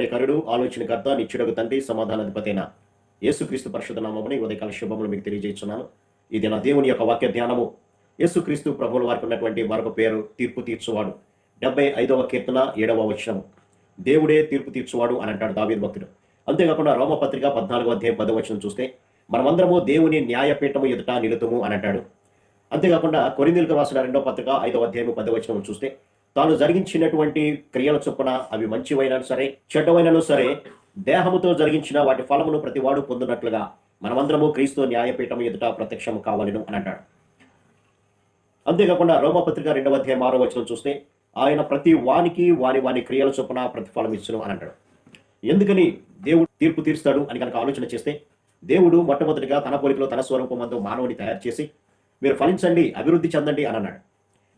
ఆశ్చర్యకరుడు, ఆలోచనకర్త, నిత్యుడగు తండ్రి, సమాధానాధిపతైన యేసుక్రీస్తు పరిశుద్ధ నామమున ఈ ఉదయకాల శుభములు మీకు తెలియజేస్తున్నాను. ఇది నా దేవుని యొక్క వాక్య ధ్యానము. యేసుక్రీస్తు ప్రభువుల వారికి ఉన్నటువంటి మరొక పేరు తీర్పు తీర్చువాడు. 75వ కీర్తన 7వ వచనం. దేవుడే తీర్పు తీర్చువాడు అని అంటాడు దావీదు భక్తుడు. అంతేకాకుండా రోమపత్రిక 14వ అధ్యాయం 10వ వచనం చూస్తే మనమందరము దేవుని న్యాయపీఠము ఎదుట నిలుతుము అని అంటాడు. అంతేకాకుండా కొరింథీయులకు రాసిన 2వ పత్రిక 5వ అధ్యాయం 10వ వచనం చూస్తే తాను జరిగించినటువంటి క్రియల చొప్పున అవి మంచివైనా సరే చెడ్డవైనను సరే దేహముతో జరిగించిన వాటి ఫలమును ప్రతివాడు పొందినట్లుగా మనమందరము క్రీస్తు న్యాయపీఠం ఎదుట ప్రత్యక్షము కావాలను అని అంటాడు. అంతేకాకుండా రోమపత్రిక 2వ అధ్యాయం 6వ వచనం చూస్తే ఆయన ప్రతి వానికి వాని క్రియల చొప్పున ప్రతిఫలం ఇచ్చును అని అంటాడు. ఎందుకని దేవుడు తీర్పు తీరుస్తాడు అని కనుక ఆలోచన చేస్తే దేవుడు మొట్టమొదటిగా తన పోలికలో తన స్వరూపమందు మానవుని తయారు చేసి మీరు ఫలించండి, అభివృద్ధి చెందండి అని అన్నాడు.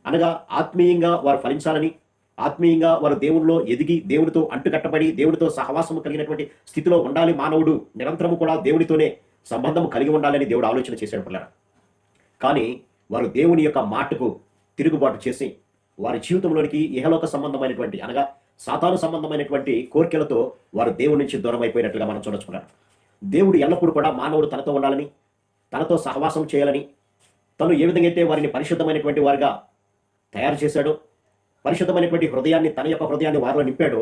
అనగా ఆత్మీయంగా వారు ఫలించాలని, ఆత్మీయంగా వారు దేవునిలో ఎదిగి దేవుడితో అంటుకట్టబడి దేవుడితో సహవాసము కలిగినటువంటి స్థితిలో ఉండాలి. మానవుడు నిరంతరము కూడా దేవుడితోనే సంబంధం కలిగి ఉండాలని దేవుడు ఆలోచన చేశాడు పిల్లరా. కానీ వారు దేవుని యొక్క మాటకు తిరుగుబాటు చేసి వారి జీవితంలోనికి ఇహలోక సంబంధమైనటువంటి అనగా సాతాను సంబంధమైనటువంటి కోరికలతో వారు దేవుడి నుంచి దూరం అయిపోయినట్లుగా మనం చూడొచ్చుకున్నాం. దేవుడు ఎల్లప్పుడూ కూడా మానవుడు తనతో ఉండాలని, తనతో సహవాసం చేయాలని, తను ఏ విధంగా అయితే వారిని పరిశుద్ధమైనటువంటి వారిగా తయారు చేశాడో, పరిశుద్ధమైనటువంటి హృదయాన్ని తన యొక్క హృదయాన్ని వారిలో నింపాడో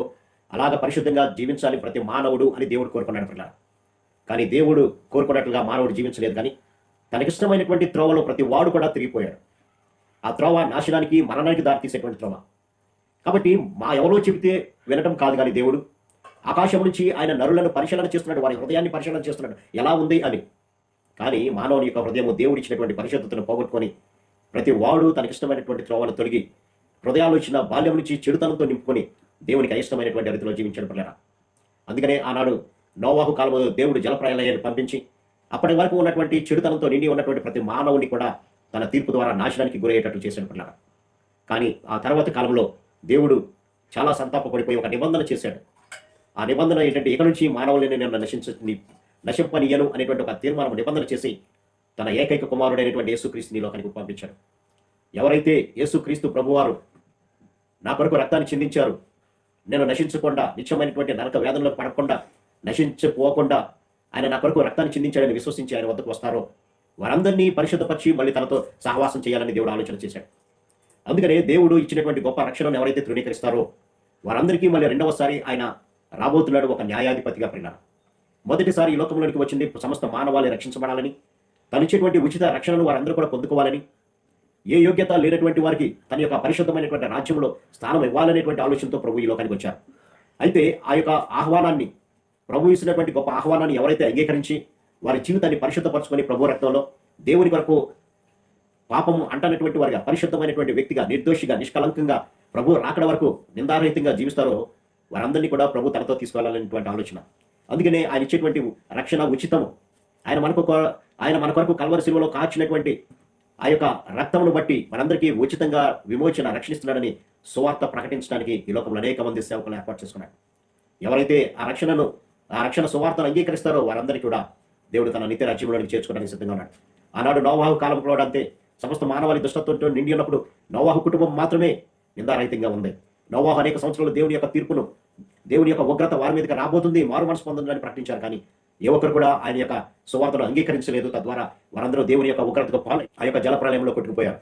అలాగ పరిశుద్ధంగా జీవించాలి ప్రతి మానవుడు అని దేవుడు కోరుకున్నాడు పిల్లలు. కానీ దేవుడు కోరుకున్నట్లుగా మానవుడు జీవించలేదు. కానీ తనకిష్టమైనటువంటి త్రోవలో ప్రతి వాడు కూడా తిరిగిపోయాడు. ఆ త్రోవ నాశనానికి, మరణానికి దారితీసేటువంటి త్రోవ. కాబట్టి ఎవరో చెబితే వినటం కాదు, కానీ దేవుడు ఆకాశం నుంచి ఆయన నరులను పరిశీలన చేస్తున్నాడు, వారి హృదయాన్ని పరిశీలన చేస్తున్నాడు ఎలా ఉంది అని. కానీ మానవుని యొక్క హృదయము దేవుడు ఇచ్చినటువంటి పరిశుద్ధతను పోగొట్టుకొని ప్రతి వాడు తనకిష్టమైనటువంటి త్రోవను తొలగి హృదయాలోచన బాల్యం నుంచి చెడుతనంతో నింపుకొని దేవునికి అయిష్టమైనటువంటి రీతిలో జీవించడం పిల్లరా. అందుకనే ఆనాడు నోవాహు కాలంలో దేవుడు జలప్రళయాన్ని పంపించి అప్పటి వరకు ఉన్నటువంటి చెడుతనంతో నిండి ఉన్నటువంటి ప్రతి మానవుని కూడా తన తీర్పు ద్వారా నాశనానికి గురయ్యేటట్లు చేశాడు పిల్లరా. కానీ ఆ తర్వాత కాలంలో దేవుడు చాలా సంతాపపడిపోయి ఒక నిబంధన చేశాడు. ఆ నిబంధన ఏంటంటే ఇక నుంచి మానవులని నేను నశింపనీయను అనేటువంటి ఒక తీర్మానం నిబంధన చేసి తన ఏకైక కుమారుడైనటువంటి యేసుక్రీస్తుని లోకానికి పంపించాడు. ఎవరైతే యేసుక్రీస్తు ప్రభువారు నా కొరకు రక్తాన్ని చిందించారు, నేను నశించకుండా నిత్యమైనటువంటి నరక వేదనలకు పడకుండా నశించిపోకుండా ఆయన నా కొరకు రక్తాన్ని చిందించాడని విశ్వసించి ఆయన వద్దకు వస్తారో వారందరినీ పరిశుద్ధపరిచి మళ్ళీ తనతో సహవాసం చేయాలని దేవుడు ఆలోచన చేశాడు. అందుకనే దేవుడు ఇచ్చినటువంటి గొప్ప రక్షణను ఎవరైతే తృణీకరిస్తారో వారందరికీ మళ్ళీ రెండవసారి ఆయన రాబోతున్నాడు ఒక న్యాయాధిపతిగా ప్రియులారా. మొదటిసారి ఈ లోకంలోనికి వచ్చింది సమస్త మానవాళి రక్షించబడాలని, తనిచ్చేటువంటి ఉచిత రక్షణను వారందరూ కూడా పొందుకోవాలని, ఏ యోగ్యత లేనటువంటి వారికి తన యొక్క పరిశుద్ధమైనటువంటి రాజ్యంలో స్థానం ఇవ్వాలనేటువంటి ఆలోచనతో ప్రభు ఈ లోకానికి వచ్చారు. అయితే ఆ యొక్క ఆహ్వానాన్ని, ప్రభు ఇచ్చినటువంటి గొప్ప ఆహ్వానాన్ని ఎవరైతే అంగీకరించి వారి జీవితాన్ని పరిశుద్ధపరచుకొని ప్రభు రక్తంలో దేవుని వరకు పాపము అంటనటువంటి వారిగా పరిశుద్ధమైనటువంటి వ్యక్తిగా, నిర్దోషిగా, నిష్కలంకంగా ప్రభు రాకడ వరకు నిందారహితంగా జీవిస్తారో వారందరినీ కూడా ప్రభు తనతో తీసుకెళ్లాలనేటువంటి ఆలోచన. అందుకనే ఆయన ఇచ్చేటువంటి రక్షణ ఉచితము. ఆయన మన కొరకు కల్వరి శిలువలో కాచినటువంటి ఆ యొక్క రక్తమును బట్టి మనందరికీ ఉచితంగా విమోచన రక్షిస్తున్నాడని సువార్త ప్రకటించడానికి ఈ లోకంలో అనేక మంది సేవకులను ఏర్పాటు చేసుకున్నాడు. ఎవరైతే ఆ రక్షణ సువార్తను అంగీకరిస్తారో వారందరికీ కూడా దేవుడు తన నిత్య రాజ్యంలోనికి చేర్చుకోవడానికి సిద్ధంగా ఉన్నాడు. ఆనాడు నోవాహు కాలం కూడా అంతే. సమస్త మానవాళి దుష్టత్వంతో నిండి ఉన్నప్పుడు నోవాహు కుటుంబం మాత్రమే నిందారహితంగా ఉంది. నోవాహు అనేక సంవత్సరాలు దేవుని యొక్క తీర్పును, దేవుని యొక్క ఉగ్రత వారి మీదకి రాబోతుంది, మారు మనసు పొందని ప్రకటించారు. కానీ ఏ ఒక్కరు కూడా ఆయన యొక్క సువార్తను అంగీకరించలేదు. తద్వారా వారందరూ దేవుని యొక్క ఉగ్రతకు పాలై ఆ యొక్క జలప్రలయంలో కొట్టుకుపోయారు.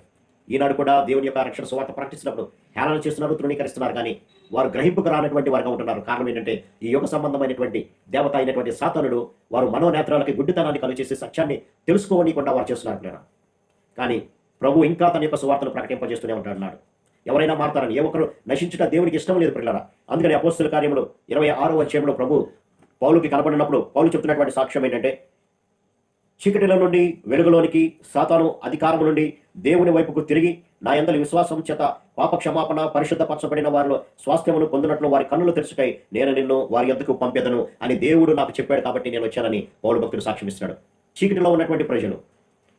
ఈనాడు కూడా దేవుని యొక్క రక్షణ సువార్త ప్రకటిస్తున్నప్పుడు హేళన చేస్తున్నారు, తృణీకరిస్తున్నారు. కానీ వారు గ్రహింపుకు రానటువంటి వారుగా ఉంటున్నారు. కారణం ఏంటంటే ఈ యుగ సంబంధమైనటువంటి దేవత అయినటువంటి సాతానుడు వారు మనోనేత్రాలకి గుడ్డితనాన్ని కలుగజేసి సత్యాన్ని తెలుసుకోనికుండా వారు చేస్తున్నారు. కానీ ప్రభు ఇంకా తన యొక్క సువార్తను ప్రకటింపజేస్తూనే ఉంటున్నాడు. ఎవరైనా మారుతారని, ఏ ఒక్కరు నశించుట దేవునికి ఇష్టం లేదు పిల్లరా. అందుకని అపోస్తలుల కార్యములు 26వ అధ్యాయంలో ప్రభు పౌలుకి కనబడినప్పుడు పౌలు చెప్తున్నటువంటి సాక్ష్యం ఏంటంటే చీకటిల నుండి వెలుగులోనికి, సాతాను అధికారం నుండి దేవుని వైపుకు తిరిగి నా యందలి విశ్వాసం చేత పాప క్షమాపణ పరిశుద్ధపరచబడిన వారిలో స్వాస్థ్యమును పొందినట్లు వారి కన్నులు తెరుచుకై నేను నిన్ను వారి యొద్దకు పంపెదను అని దేవుడు నాకు చెప్పాడు కాబట్టి నేను వచ్చానని పౌలు భక్తుడు సాక్ష్యం ఇస్తున్నాడు. చీకటిలో ఉన్నటువంటి ప్రజలు,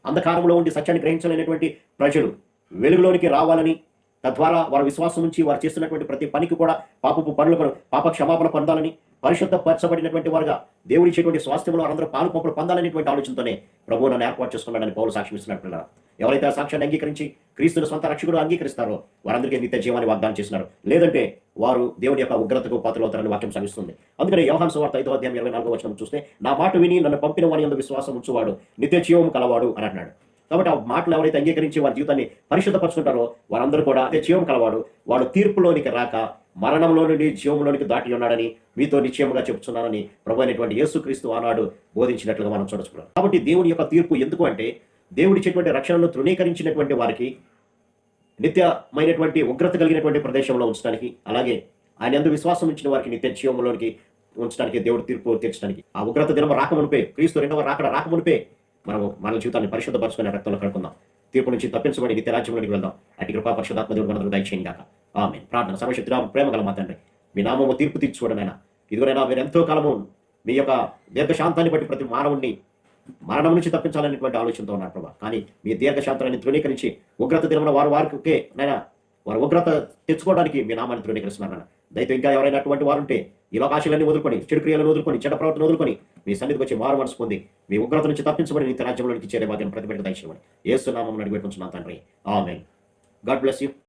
అంధకారంలో ఉండి సత్యాన్ని గ్రహించలేనటువంటి ప్రజలు వెలుగులోనికి రావాలని, తద్వారా వారి విశ్వాసం నుంచి వారు చేస్తున్నటువంటి ప్రతి పనికి కూడా పాపపు పనులకు పాప క్షమాపణ పొందాలని, పరిశుద్ధపరచబడినటువంటి వారుగా దేవుడి ఇచ్చేటువంటి స్వాస్థ్యంలో వారందరూ పాలు పంపులు పొందాలనేటువంటి ఆలోచనతోనే ప్రభువు నన్ను ఏర్పాటు చేసుకున్నాడని పౌలు సాక్ష్యం ఇస్తున్నారు పిల్లలు. ఎవరైతే ఆ సాక్ష్యాన్ని అంగీకరించి క్రీస్తుని సొంత రక్షకుడు అంగీకరిస్తారో వారందరికీ నిత్య జీవాన్ని వాగ్దానం చేస్తున్నారు. లేదంటే వారు దేవుని యొక్క ఉగ్రతకు పాత్రలవుతారని వాక్యం శ్రమిస్తుంది. అందుకని యోహాను సువార్త 5వ అధ్యాయం 24వ వచనం చూస్తే, నా మాట విని నన్ను పంపిన వాని యందు విశ్వాసం ఉంచువాడు నిత్య జీవము కలవాడు అని అన్నాడు. కాబట్టి ఆ మాటలు ఎవరైతే అంగీకరించి వారి జీవితాన్ని పరిశుద్ధపరుచుకుంటారో వారందరూ కూడా నిత్య జీవం కలవాడు, వాడు తీర్పులోనికి రాక మరణంలో నుండి జీవంలోనికి దాటి ఉన్నాడని మీతో నిశ్చయముగా చెప్తున్నానని ప్రభు అయినటువంటి యేసుక్రీస్తు ఆనాడు బోధించినట్లుగా మనం చూడొచ్చు. కాబట్టి దేవుని యొక్క తీర్పు ఎందుకు అంటే, దేవుడిచ్చేటువంటి రక్షణను తృణీకరించినటువంటి వారికి నిత్యమైనటువంటి ఉగ్రత కలిగినటువంటి ప్రదేశంలో ఉంచడానికి, అలాగే ఆయన యందు విశ్వాసం ఉంచిన వారికి నిత్య జీవంలోనికి ఉంచడానికి, దేవుడు తీర్పు తీర్చడానికి, ఆ ఉగ్రత దినం రాకమునిపే, క్రీస్తు రెండవ రాకడ రాకమునిపే మన జీవితాన్ని పరిశుద్ధపరచుకునే రక్తంలో కడుకుందాం. తీర్పు నుంచి తప్పించబడి నిత్య రాజ్యంలోనికి వెళ్దాం. అటు కృపా పరిశుద్ధాత్మ దేవుడు మనకు దయచేయను గాక. ఆమేన్. ప్రార్థన. సర్వశక్తుడా ప్రేమ గల మా తండ్రి, మీ నామము తీర్పు తీర్చుకోవడనైనా ఇదిగోనైనా మీరు ఎంతో కాలము మీ యొక్క దీర్ఘశాంతాన్ని బట్టి ప్రతి మానవుణ్ణి మరణం నుంచి తప్పించాలనేటువంటి ఆలోచనతో ఉన్నారు ప్రభా. కానీ మీ దీర్ఘశాంతాన్ని తృణీకరించి ఉగ్రత దినమున వారికి నైనా వారు ఉగ్రత తెచ్చుకోవడానికి మీ నామాన్ని తృణీకరిస్తున్నారు నాన్న. దయతో ఇంకా ఎవరైనా అటువంటి వారు ఉంటే ఈ లోకాశలన్నీ వదులుకొని, చెడు క్రియలను వదులుకొని, చెడ్డ ప్రవర్తన వదులుకొని మీ సన్నిధికి వచ్చి మారు మనసు పొంది మీ ఉగ్రత నుంచి తప్పించబడి నిత్య రాజ్యంలోనికి చేరే భాగ్యం ప్రతిపెట్ట దయచేయమని యేసు నామమున అడిగి పెట్టుకుంటున్నాను తండ్రి. ఆమేన్. God bless you.